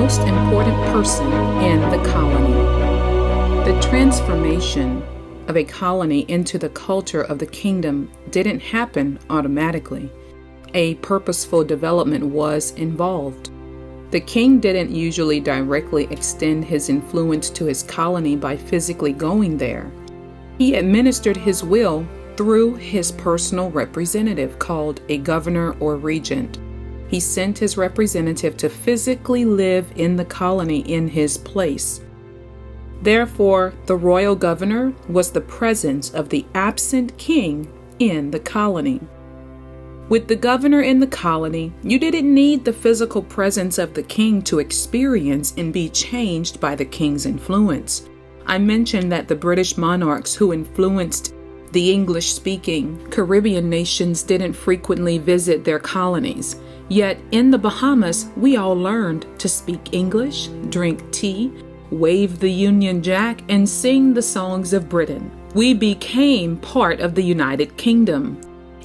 most important person in the colony. The transformation of a colony into the culture of the kingdom didn't happen automatically. A purposeful development was involved. The king didn't usually directly extend his influence to his colony by physically going there. He administered his will through his personal representative called a governor or regent. He sent his representative to physically live in the colony in his place. Therefore, the royal governor was the presence of the absent king in the colony. With the governor in the colony, you didn't need the physical presence of the king to experience and be changed by the king's influence. I mentioned that the British monarchs who influenced the English-speaking Caribbean nations didn't frequently visit their colonies. Yet in the Bahamas, we all learned to speak English, drink tea, wave the Union Jack, and sing the songs of Britain. We became part of the United Kingdom,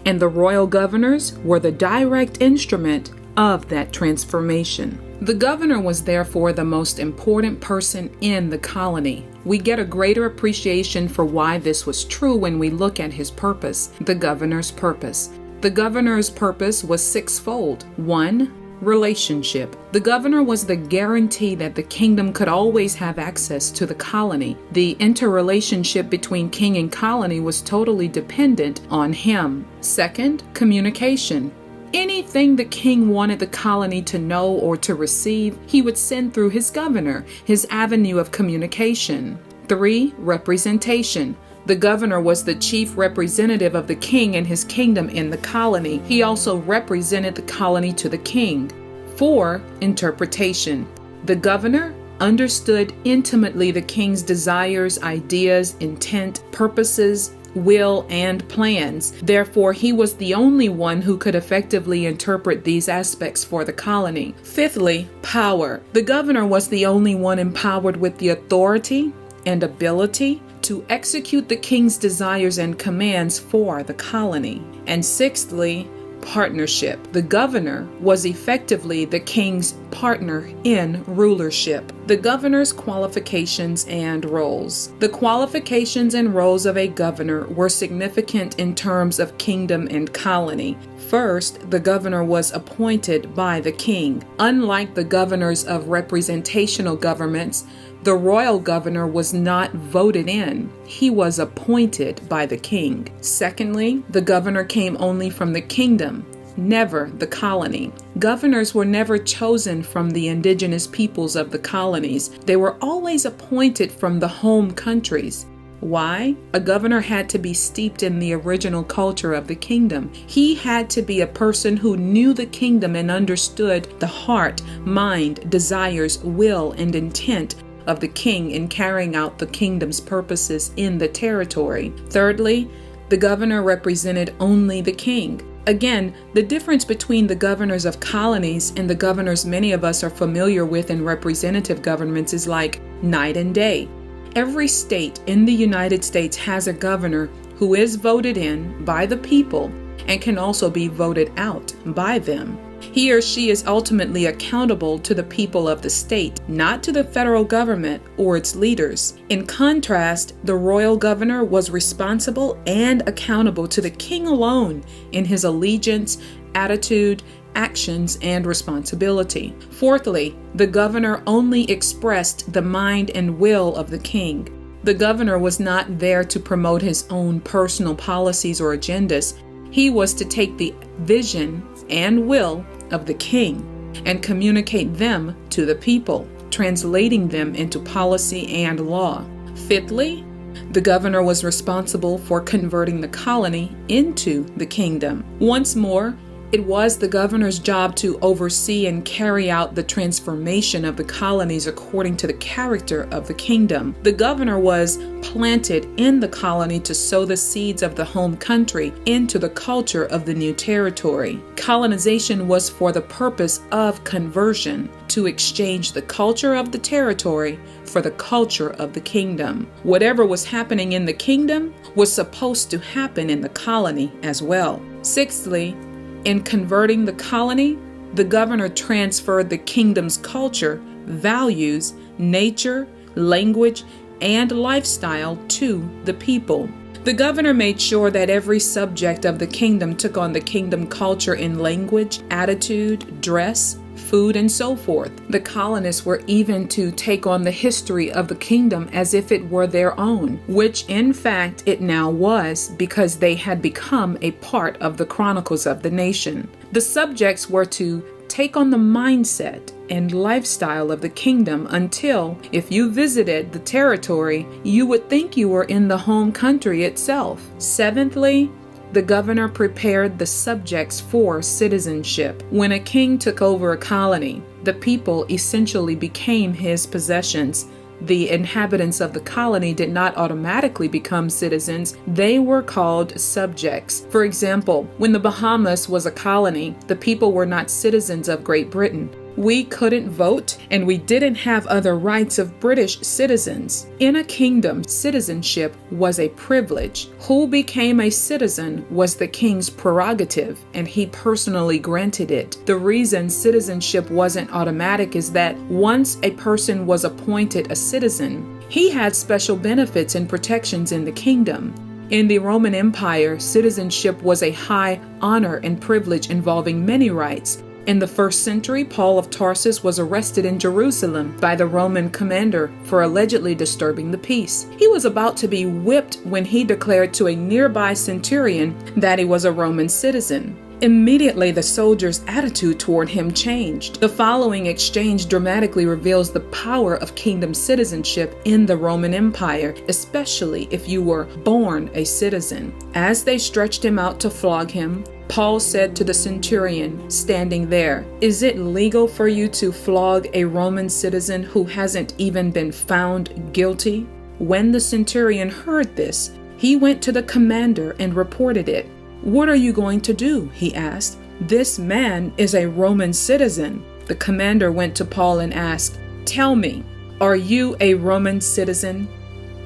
and the royal governors were the direct instrument of that transformation. The governor was therefore the most important person in the colony. We get a greater appreciation for why this was true when we look at his purpose, the governor's purpose. The governor's purpose was sixfold. 1. Relationship. The governor was the guarantee that the kingdom could always have access to the colony. The interrelationship between king and colony was totally dependent on him. 2. Communication. Anything the king wanted the colony to know or to receive, he would send through his governor, his avenue of communication. 3. Representation. The governor was the chief representative of the king and his kingdom in the colony. He also represented the colony to the king. 4. Interpretation. The governor understood intimately the king's desires, ideas, intent, purposes, will, and plans. Therefore, he was the only one who could effectively interpret these aspects for the colony. 5th, power. The governor was the only one empowered with the authority and ability to execute the king's desires and commands for the colony. And 6th, partnership. The governor was effectively the king's partner in rulership. The governor's qualifications and roles. The qualifications and roles of a governor were significant in terms of kingdom and colony. First, the governor was appointed by the king. Unlike the governors of representational governments, the royal governor was not voted in. He was appointed by the king. Secondly, the governor came only from the kingdom, never the colony. Governors were never chosen from the indigenous peoples of the colonies. They were always appointed from the home countries. Why? A governor had to be steeped in the original culture of the kingdom. He had to be a person who knew the kingdom and understood the heart, mind, desires, will, and intent of the king in carrying out the kingdom's purposes in the territory. Thirdly, the governor represented only the king. Again, the difference between the governors of colonies and the governors many of us are familiar with in representative governments is like night and day. Every state in the United States has a governor who is voted in by the people and can also be voted out by them. He or she is ultimately accountable to the people of the state, not to the federal government or its leaders. In contrast, the royal governor was responsible and accountable to the king alone in his allegiance, attitude, actions, and responsibility. Fourthly, the governor only expressed the mind and will of the king. The governor was not there to promote his own personal policies or agendas. He was to take the vision and will of the king and communicate them to the people, translating them into policy and law. Fifthly, the governor was responsible for converting the colony into the kingdom. Once more, it was the governor's job to oversee and carry out the transformation of the colonies according to the character of the kingdom. The governor was planted in the colony to sow the seeds of the home country into the culture of the new territory. Colonization was for the purpose of conversion, to exchange the culture of the territory for the culture of the kingdom. Whatever was happening in the kingdom was supposed to happen in the colony as well. Sixthly, in converting the colony, the governor transferred the kingdom's culture values, nature, language, and lifestyle to the people. The governor made sure that every subject of the kingdom took on the kingdom culture in language, attitude, dress, food, and so forth. The colonists were even to take on the history of the kingdom as if it were their own, which in fact it now was, because they had become a part of the chronicles of the nation. The subjects were to take on the mindset and lifestyle of the kingdom until, if you visited the territory, you would think you were in the home country itself. Seventhly, the governor prepared the subjects for citizenship. When a king took over a colony, the people essentially became his possessions. The inhabitants of the colony did not automatically become citizens. They were called subjects. For example, when the Bahamas was a colony, the people were not citizens of Great Britain. We couldn't vote, and we didn't have other rights of British citizens. In a kingdom, citizenship was a privilege. Who became a citizen was the king's prerogative, and he personally granted it. The reason citizenship wasn't automatic is that once a person was appointed a citizen, he had special benefits and protections in the kingdom. In the Roman Empire, citizenship was a high honor and privilege involving many rights. In the 1st century, Paul of Tarsus was arrested in Jerusalem by the Roman commander for allegedly disturbing the peace. He was about to be whipped when he declared to a nearby centurion that he was a Roman citizen. Immediately, the soldier's attitude toward him changed. The following exchange dramatically reveals the power of kingdom citizenship in the Roman Empire, especially if you were born a citizen. As they stretched him out to flog him, Paul said to the centurion standing there, "Is it legal for you to flog a Roman citizen who hasn't even been found guilty?" When the centurion heard this, he went to the commander and reported it. "What are you going to do?" he asked. "This man is a Roman citizen." The commander went to Paul and asked, "Tell me, are you a Roman citizen?"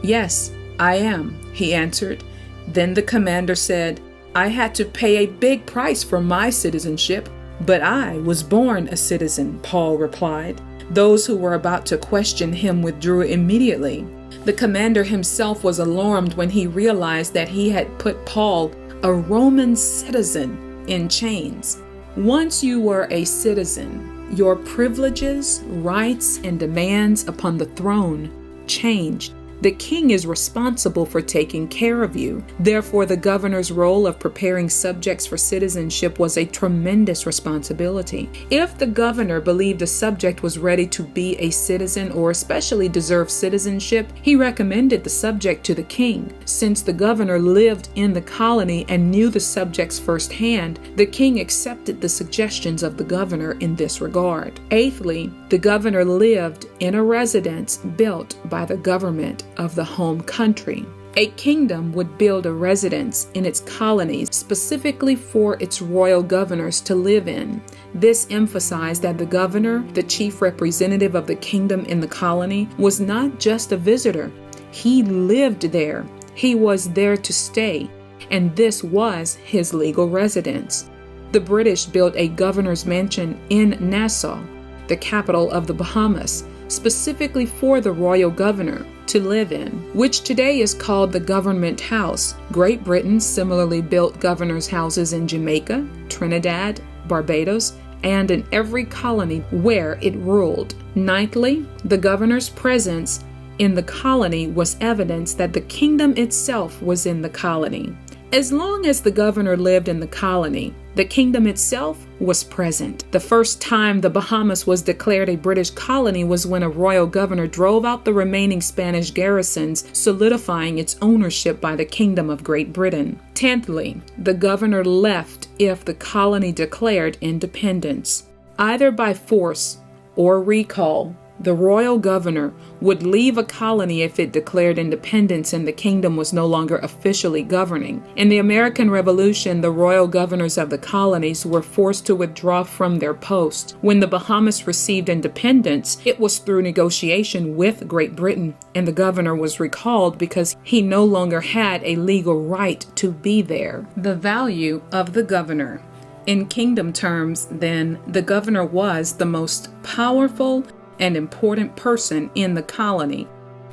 "Yes, I am," he answered. Then the commander said, "I had to pay a big price for my citizenship, but I was born a citizen," Paul replied. Those who were about to question him withdrew immediately. The commander himself was alarmed when he realized that he had put Paul, a Roman citizen, in chains. Once you were a citizen, your privileges, rights, and demands upon the throne changed. The king is responsible for taking care of you. Therefore, the governor's role of preparing subjects for citizenship was a tremendous responsibility. If the governor believed the subject was ready to be a citizen or especially deserved citizenship, he recommended the subject to the king. Since the governor lived in the colony and knew the subjects firsthand, the king accepted the suggestions of the governor in this regard. Eighthly, the governor lived in a residence built by the government of the home country. A kingdom would build a residence in its colonies specifically for its royal governors to live in. This emphasized that the governor, the chief representative of the kingdom in the colony, was not just a visitor. He lived there. He was there to stay, and this was his legal residence. The British built a governor's mansion in Nassau, the capital of the Bahamas, specifically for the royal governor to live in, which today is called the Government House. Great Britain similarly built governors' houses in Jamaica, Trinidad, Barbados, and in every colony where it ruled. Ninthly, the governor's presence in the colony was evidence that the kingdom itself was in the colony. As long as the governor lived in the colony, the kingdom itself was present. The first time the Bahamas was declared a British colony was when a royal governor drove out the remaining Spanish garrisons, solidifying its ownership by the Kingdom of Great Britain. Tenthly, the governor left if the colony declared independence. Either by force or recall, the royal governor would leave a colony if it declared independence and the kingdom was no longer officially governing. In the American Revolution, the royal governors of the colonies were forced to withdraw from their post. When the Bahamas received independence, it was through negotiation with Great Britain, and the governor was recalled because he no longer had a legal right to be there. The value of the governor. In kingdom terms, then, the governor was the most powerful and important person in the colony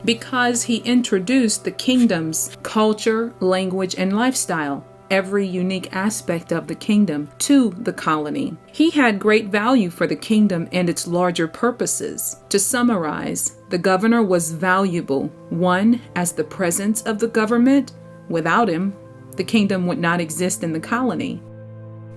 because he introduced the kingdom's culture, language, and lifestyle, every unique aspect of the kingdom, to the colony. He had great value for the kingdom and its larger purposes. To summarize, the governor was valuable, one, as the presence of the government. Without him, the kingdom would not exist in the colony.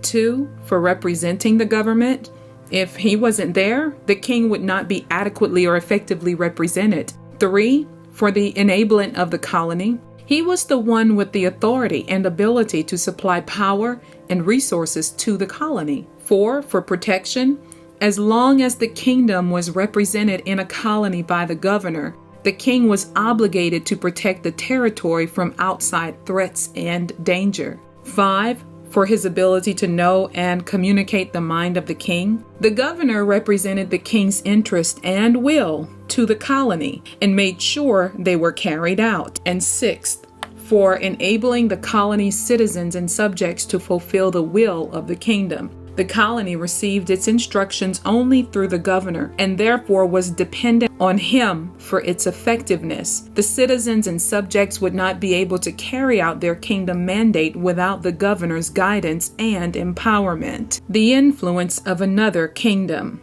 Two, for representing the government. If he wasn't there, the king would not be adequately or effectively represented. Three, for the enabling of the colony. He was the one with the authority and ability to supply power and resources to the colony. Four, for protection. As long as the kingdom was represented in a colony by the governor, the king was obligated to protect the territory from outside threats and danger. Five, for his ability to know and communicate the mind of the king. The governor represented the king's interest and will to the colony and made sure they were carried out. And sixth, for enabling the colony's citizens and subjects to fulfill the will of the kingdom. The colony received its instructions only through the governor and therefore was dependent on him for its effectiveness. The citizens and subjects would not be able to carry out their kingdom mandate without the governor's guidance and empowerment. The influence of another kingdom.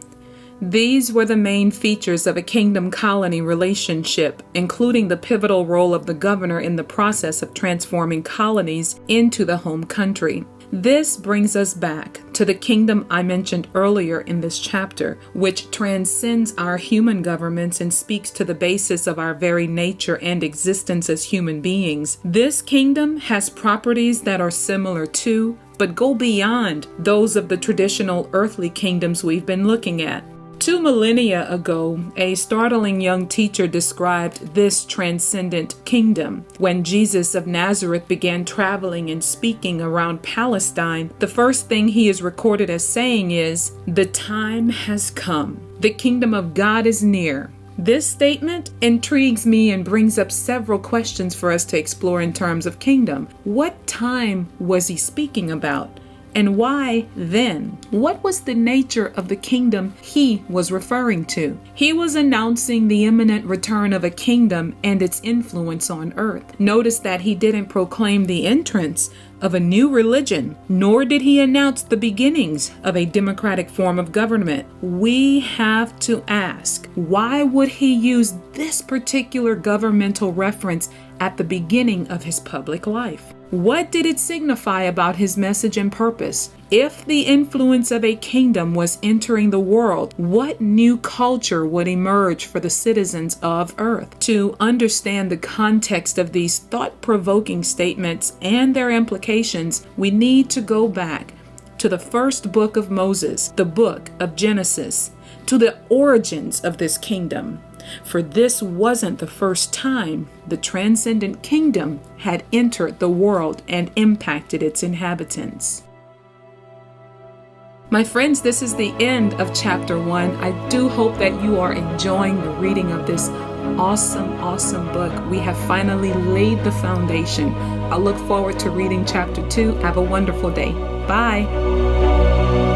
These were the main features of a kingdom-colony relationship, including the pivotal role of the governor in the process of transforming colonies into the home country. This brings us back to the kingdom I mentioned earlier in this chapter, which transcends our human governments and speaks to the basis of our very nature and existence as human beings. This kingdom has properties that are similar to, but go beyond, those of the traditional earthly kingdoms we've been looking at. 2 millennia ago, a startling young teacher described this transcendent kingdom. When Jesus of Nazareth began traveling and speaking around Palestine, the first thing he is recorded as saying is, "The time has come. The kingdom of God is near." This statement intrigues me and brings up several questions for us to explore in terms of kingdom. What time was he speaking about? And why then? What was the nature of the kingdom he was referring to? He was announcing the imminent return of a kingdom and its influence on earth. Notice that he didn't proclaim the entrance of a new religion, nor did he announce the beginnings of a democratic form of government. We have to ask, why would he use this particular governmental reference at the beginning of his public life? What did it signify about his message and purpose? If the influence of a kingdom was entering the world, what new culture would emerge for the citizens of Earth? To understand the context of these thought-provoking statements and their implications, we need to go back to the first book of Moses, the book of Genesis, to the origins of this kingdom. For this wasn't the first time the transcendent kingdom had entered the world and impacted its inhabitants. My friends, this is the end of chapter 1. I do hope that you are enjoying the reading of this awesome book. We have finally laid the foundation. I look forward to reading chapter 2. Have a wonderful day. Bye.